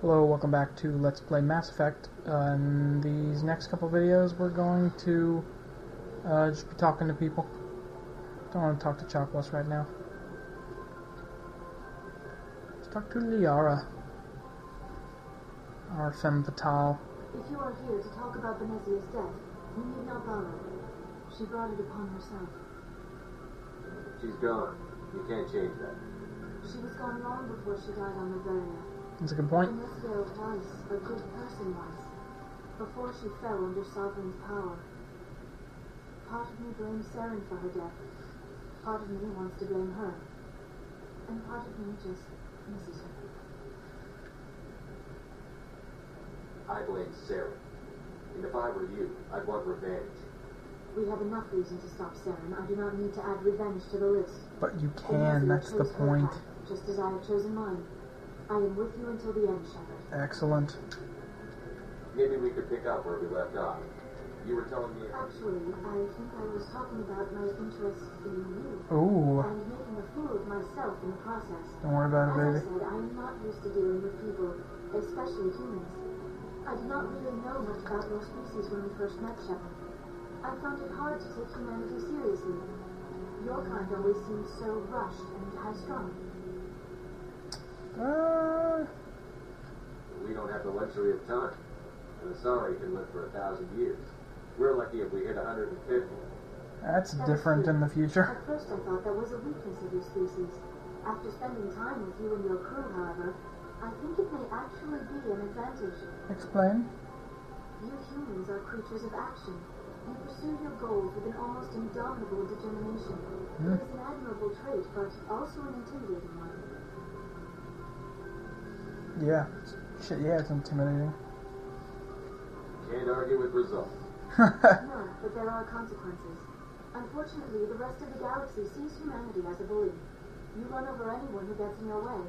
Hello, welcome back to Let's Play Mass Effect. In these next couple videos, we're going to just be talking to people. Don't want to talk to Chakwas right now. Let's talk to Liara, our femme fatale. If you are here to talk about Venezia's death, you need not bother. She brought it upon herself. She's gone. You can't change that. She was gone long before she died on Riveria. That's a good point. Venezia was a good person once, before she fell under Sovereign's power. Part of me blames Saren for her death. Part of me wants to blame her. And part of me just misses her. I blame Sarah. And if I were you, I'd want revenge. We have enough reason to stop Saren. I do not need to add revenge to the list. But you can, that's the point. Path, just as I have chosen mine. I am with you until the end, Shepard. Excellent. Maybe we could pick up where we left off. You were telling me... Actually, I think I was talking about my interest in you. Ooh. And making a fool of myself in the process. Don't worry about it, baby. As I said, I am not used to dealing with people, especially humans. I did not really know much about your species when we first met, Shepard. I found it hard to take humanity seriously. Your kind always seemed so rushed and high-strung. We don't have the luxury of time. And the Asari can live for 1,000 years. We're lucky if we hit 150. That's different in the future. At first I thought that was a weakness of your species. After spending time with you and your crew, however, I think it may actually be an advantage. Explain. You humans are creatures of action. You pursue your goals with an almost indomitable determination. It is an admirable trait, but also an intimidating one. Yeah. Shit, yeah, it's intimidating. Can't argue with results. No, but there are consequences. Unfortunately, the rest of the galaxy sees humanity as a bully. You run over anyone who gets in your way.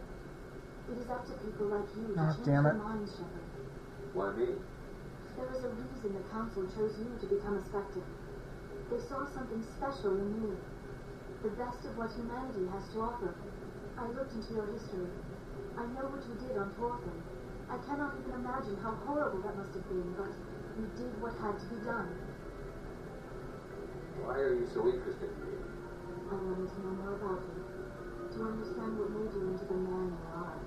It is up to people like you to change their minds, Shepard. Why me? There is a reason the Council chose you to become a Spectre. They saw something special in you. The best of what humanity has to offer. I looked into your history. I know what you did on Torfin. I cannot even imagine how horrible that must have been, but you did what had to be done. Why are you so interested in me? I wanted to know more about you. To understand what made you into the man you are.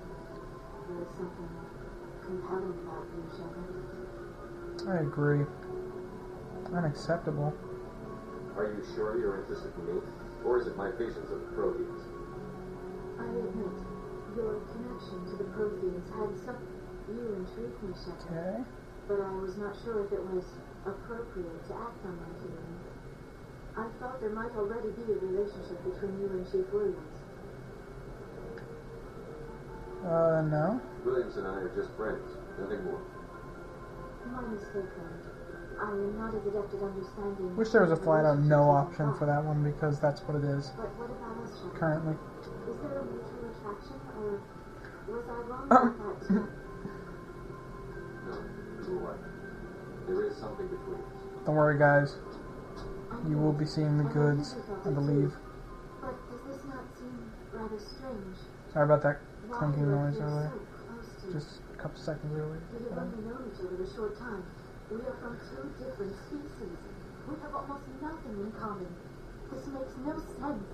There is something compelling about you, Shepard. I agree. Unacceptable. Are you sure you're interested in me? Or is it my visions of the Proteans? I admit, your connection to the Proteans had some... You intrigued me, Shepard. Okay. But I was not sure if it was appropriate to act on my feelings. I thought there might already be a relationship between you and Chief Williams. No. Williams and I are just friends. Nothing more. My mistake, then. I am not as adept at understanding... Wish there was a flat-out no option for that one, because that's what it is. But what about us, Shepard? Currently. Is there a mutual attraction, or was I wrong about that too? No, you're right. There is something between us. Don't worry, guys. You will be seeing the goods, I believe. But does this not seem rather strange? Sorry about that Why clinking you noise appear earlier. so close to... Just a couple seconds earlier. We have only known each other a short time. We are from two different species. We have almost nothing in common. This makes no sense.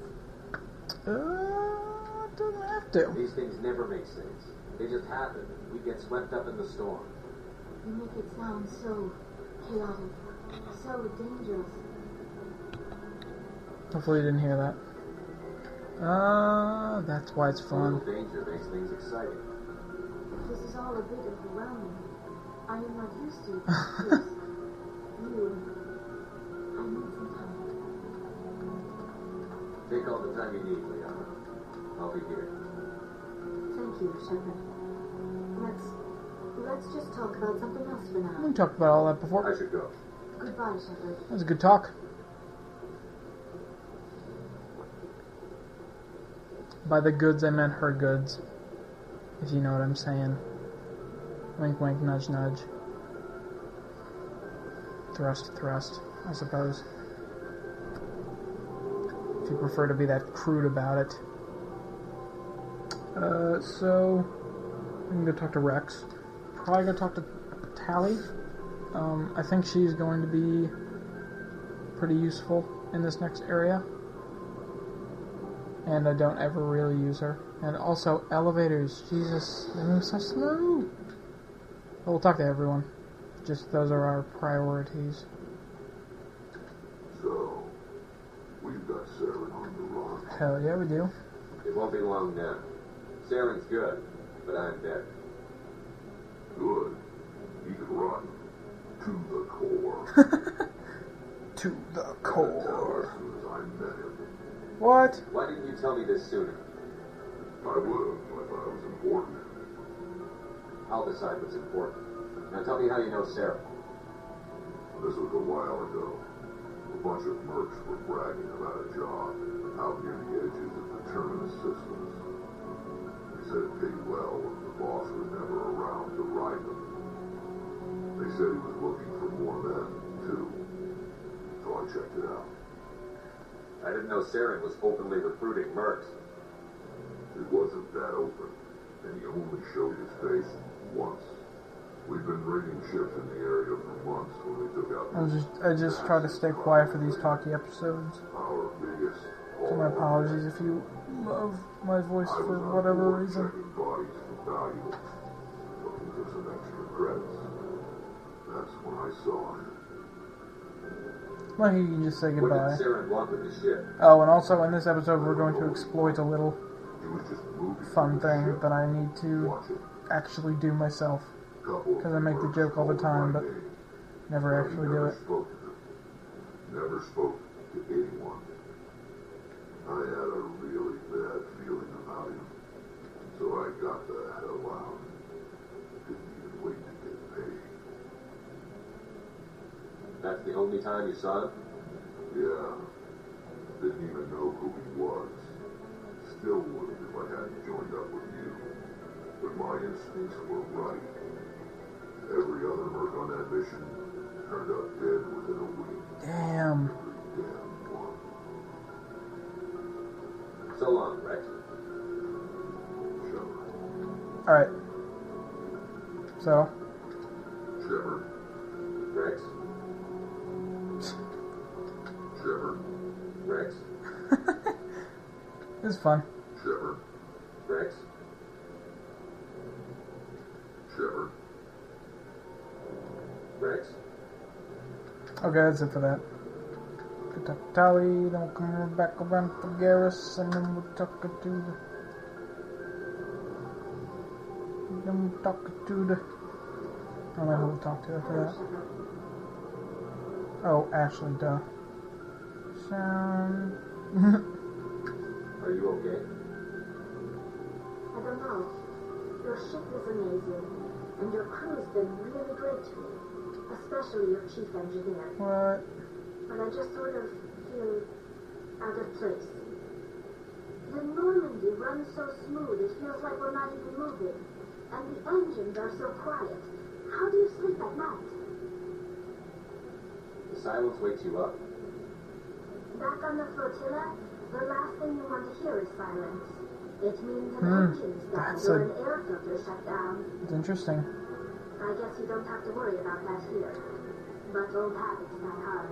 Doesn't have to. These things never make sense. They just happen, and we get swept up in the storm. You make it sound so chaotic, so dangerous. Hopefully you didn't hear that. That's why it's A fun. little danger makes things exciting. This is all a bit overwhelming. I am not used to this. You. I need some time. Take all the time you need, Liara. I'll be here. Thank you, Shepard. Let's just talk about something else for now. We talked about all that before. I should go. Goodbye, Shepard. That was a good talk. By the goods, I meant her goods. If you know what I'm saying. Wink, wink, nudge, nudge. Thrust, thrust, I suppose. If you prefer to be that crude about it. So, we can go talk to Wrex. probably go talk to Tally. I think she's going to be pretty useful in this next area. And I don't ever really use her. And also, elevators. Jesus, they move so slow. But we'll talk to everyone. Just those are our priorities. So, we've got Saren on the run. Hell yeah, we do. It won't be long now. Saren's good, but I'm dead. Good. He can run to the core. To the As core. soon as I met him, What? Why didn't you tell me this sooner? I would have if I was important. I'll decide what's important. Now tell me how you know Sarah. This was a while ago. A bunch of mercs were bragging about a job out near the edges of the terminus systems. They said it paid well and the boss was never around to ride them. They said he was looking for more men, too. So I checked it out. I didn't know Saren was openly recruiting mercs. It wasn't that open, and he only showed his face once. We've been raiding ships in the area for months when they took out. I just try to stay quiet for these talky episodes. Our biggest. So my apologies if you love my voice for whatever reason. Checking bodies for valuables, looking for some extra credits. That's when I saw him. Well, you can just say What goodbye. did Saren want with the ship? Oh, and also in this episode we're going to exploit a little He was just moving. fun to the thing ship, that I need to watching. actually do myself. Couple of 'Cause I make the mercs joke all the called time, my but name. Never But he actually do never it. spoke to them. Never spoke to anyone. I had a really bad feeling about him, so I got the hell out. Didn't even wait to get paid. That's the only time you saw him? Yeah. Didn't even know who he was. Still would have if I hadn't joined up with you. But my instincts were right. Every other merc on that mission turned up dead within a week. Damn. Every damn one. So long, Wrex. Shepard. Alright. So, Shepard. Wrex. Shepard. Wrex. it's fun. Shepard. Wrex. Shepard. Wrex. Okay, that's it for that. Good talk to Tally, then we'll come back around to Garrus, and then we'll talk to the... Then we'll talk to the... I don't know who we'll talk to after that. Oh, Ashley, duh. Sound... Are you okay? I don't know. Your ship is amazing, and your crew's been really great to me, especially your chief engineer. What? But I just sort of feel out of place. The Normandy runs so smooth, it feels like we're not even moving. And the engines are so quiet. How do you sleep at night? The silence wakes you up? Back on the flotilla, the last thing you want to hear is silence. It means an engine's down That's or a- an air filter shut down. It's interesting. I guess you don't have to worry about that here. But old habits die hard.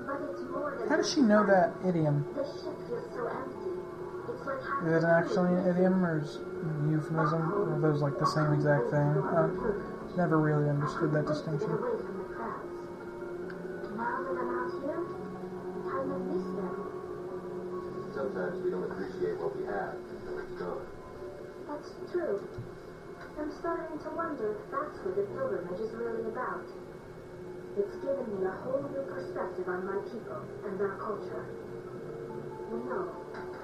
But it's more than How does she know that idiom? The ship feels so empty. It's like Is it actually an idiom, or is it a euphemism? Or are those like the same exact thing? Never really understood that distinction. Get away from the crowds. Now that I'm out here, I kind of miss them. Sometimes we don't appreciate what we have until it's gone. That's true. I'm starting to wonder if that's what the pilgrimage is really about. It's given me a whole new perspective on my people and our culture. You know,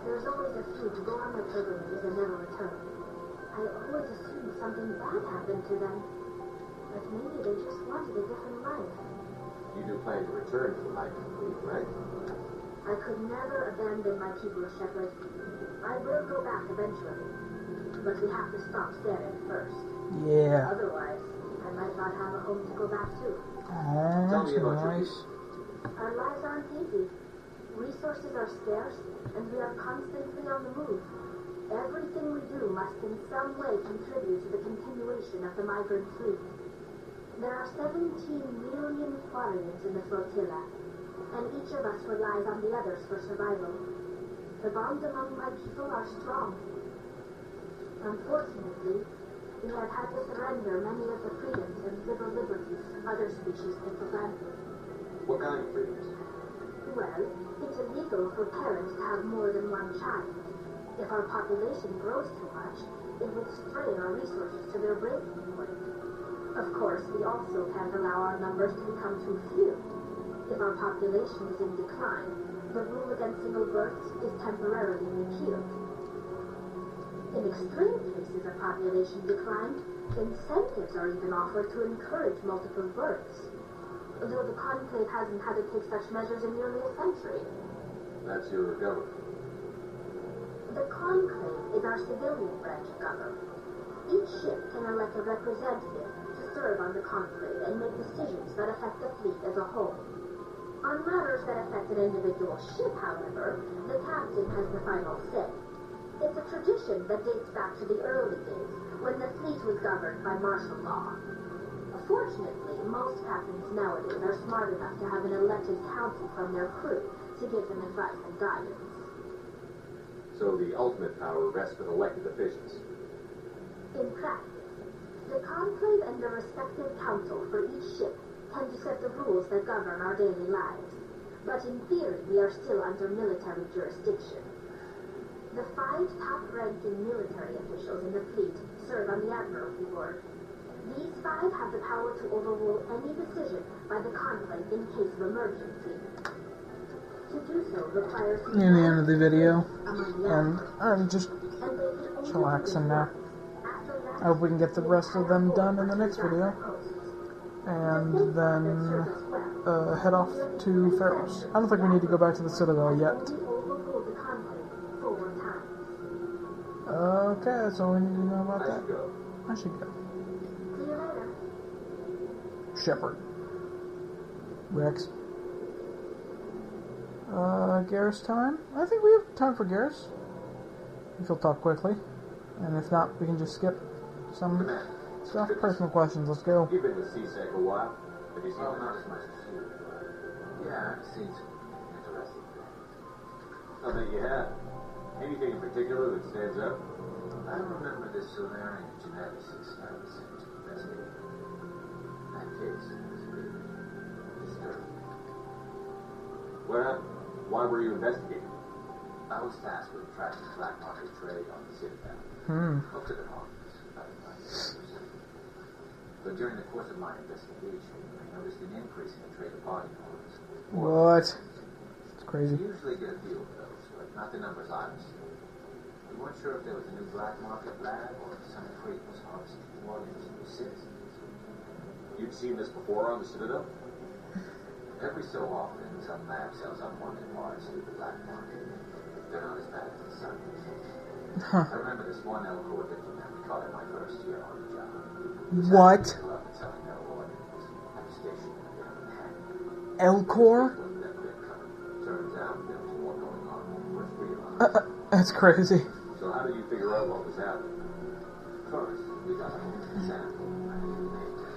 there's always a few who go on their pilgrimages and never return. I always assumed something bad happened to them. But maybe they just wanted a different life. You do plan to return to the Lightning Fleet, right? I could never abandon my people, Shepard. I will go back eventually. But we have to stop Saren first. Yeah. Otherwise, I might not have a home to go back to. Oh, Tell that's me about your nice. Our lives aren't easy. Resources are scarce, and we are constantly on the move. Everything we do must in some way contribute to the continuation operation of the migrant fleet. There are 17 million foreigners in the flotilla, and each of us relies on the others for survival. The bonds among my people are strong. Unfortunately, we have had to surrender many of the freedoms and civil liberties other species take for granted. What kind of freedoms? Well, it's illegal for parents to have more than one child. If our population grows too much, it would stray our resources to their breaking point. Of course, we also can't allow our numbers to become too few. If our population is in decline, the rule against single births is temporarily repealed. In extreme cases of population decline, incentives are even offered to encourage multiple births, though the Conclave hasn't had to take such measures in nearly a century. That's your government. The Conclave is our civilian branch of government. Each ship can elect a representative to serve on the Conclave and make decisions that affect the fleet as a whole. On matters that affect an individual ship, however, the captain has the final say. It's a tradition that dates back to the early days, when the fleet was governed by martial law. Fortunately, most captains nowadays are smart enough to have an elected council from their crew to give them advice and guidance. So the ultimate power rests with elected officials. In practice, the Conclave and the respective council for each ship tend to set the rules that govern our daily lives. But in theory, we are still under military jurisdiction. The 5 top-ranking military officials in the fleet serve on the Admiralty Board. These 5 have the power to overrule any decision by the Conclave in case of emergency. To do so requires... In the end of the video, and I'm just chillaxing now. I hope we can get the rest of them done in the next video, and then head off to Pharos. I don't think we need to go back to the Citadel yet. Okay, that's all we need to know about that. I should go. See you later. Shepard. Wrex. Garrus time? I think we have time for Garrus. If he'll talk quickly. And if not, we can just skip some stuff. Personal questions, let's go. You've been with CSEC a while. Have you seen not as much as you. Yeah, I've seen some interesting things. I bet you have. Anything in particular that stands out? I remember this Solarian genetics experiment to investigate. That case was really disturbing. What happened? Why were you investigating? I was tasked with tracking black market trade on the Citadel. Most of it harmless, about 90%. But during the course of my investigation, I noticed an increase in the trade of body parts. What? It's crazy. We usually get a few of those, but not the numbers I was seeing. We weren't sure if there was a new black market lab or if some freight was harvesting organs from citizens. You'd seen this before on the Citadel? Every so often, some lab sells unwanted parts through the black market. They're not as bad as the sun. I remember this one Elcor diplomat we caught in my first year on the job. What? Selling no organs. I'm stationed in Manhattan. Elcor? Turns out there was more going on than we first realized. That's crazy. So how did you figure out what was happening? First, we got a sample and I made it.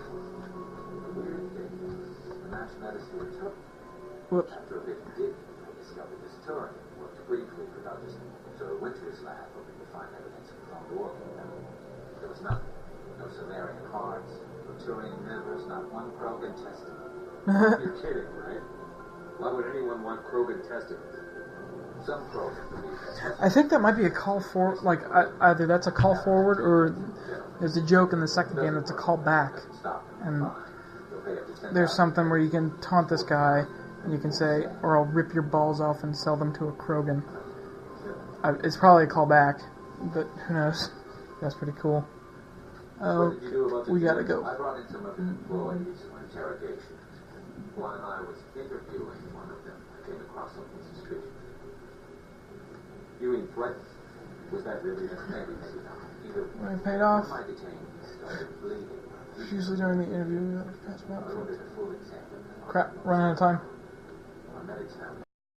The weird thing is, the match medicine took. Whoops. After a bit of digging, I discovered this turret worked briefly for Dr. Sir Winter's lab, hoping to find evidence of cloned organ. There was nothing. No Solarian hearts, no Turian livers, not one Krogan testament. You're kidding, right? Why would anyone want Krogan testicles? Some Krogan believe that. I think that might be a call for, like, either that's a call forward or there's a joke in the second game that's a call back. And there's something where you can taunt this guy and you can say, or I'll rip your balls off and sell them to a Krogan. It's probably a call back, but who knows? That's pretty cool. We gotta go. I brought in some of the employees for interrogation. While I was interviewing one of them, I came across something suspicious. You mean threatened? Was that really Maybe not. Either When I paid off, one of my detainees started bleeding. usually during the interview, I ordered a full exam. crap, running out of time. Our medics now